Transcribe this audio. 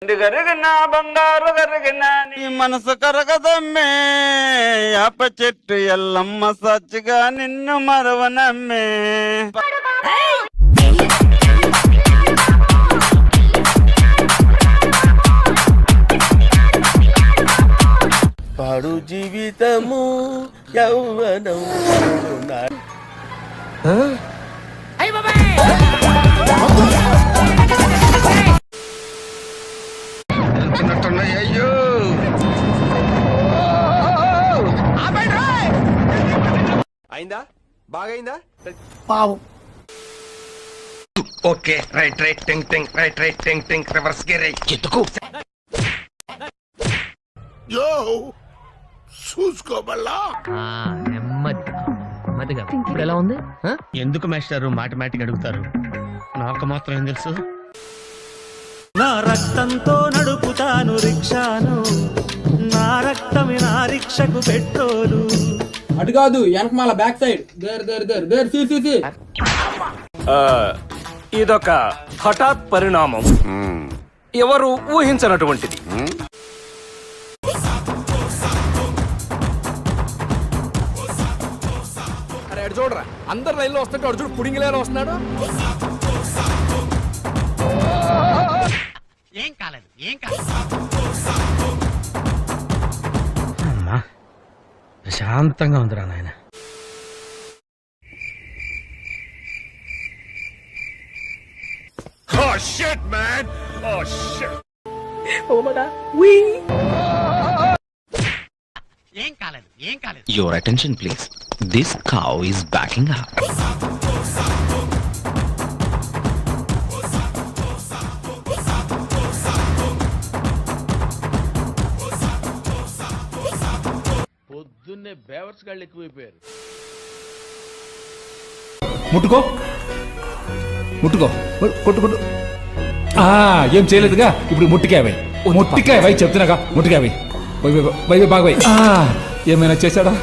కరిగిన బంగారు కరిగిన నీ మనసు కరగదమ్మే యాప చెట్టు ఎల్లమ్మ సచ్చిగా నిన్ను మరవనమ్మే. పాడు జీవితము యౌవనం అయ్యో అయిందా బాగైందా పావు ఓకే రైట్ రైట్ టింగ్ టింగ్ రైట్ రైట్ టింగ్ టింగ్ రివర్స్ గేర్ ఎందుకు యో చూసుకోబల్లా నెమ్మదిగా ఇప్పుడు ఎలా ఉంది? ఎందుకు మాస్టారు మాటమాటిక్ అడుగుతారు? నాకు మాత్రం ఏం తెలుసు. నా రక్తంతో నడుపుతాను రిక్షాను, నా రక్తమే నా రిక్షకు పెట్రోలు. అటు కాదు వెనకమాల back side there there there there see see see. ఇదొక హఠాత్ పరిణామం, ఎవరు ఊహించనటువంటిది. అరే అడు చూడరా, అందరు లైన్లో వస్తుంటే అడు చూడు పుడింగి లైన్ వస్తున్నాడు. ఏం కాలేదు అమ్మా, ప్రశాంతంగా ఉందిరా నాయన. Oh shit man, oh shit. ఏం కాలేదు. Your attention please. This cow is backing up. పొద్దున్నే బేవర్స్ గాళ్ళు ఎక్కువైపోయారు. ముట్టుకో ముట్టుకో కొట్టు. ఏం చేయలేదుగా, ఇప్పుడు ముట్టికాయ చెప్తున్నాగా, ముట్టికాయ బాగా ఏమైనా చేశాడా?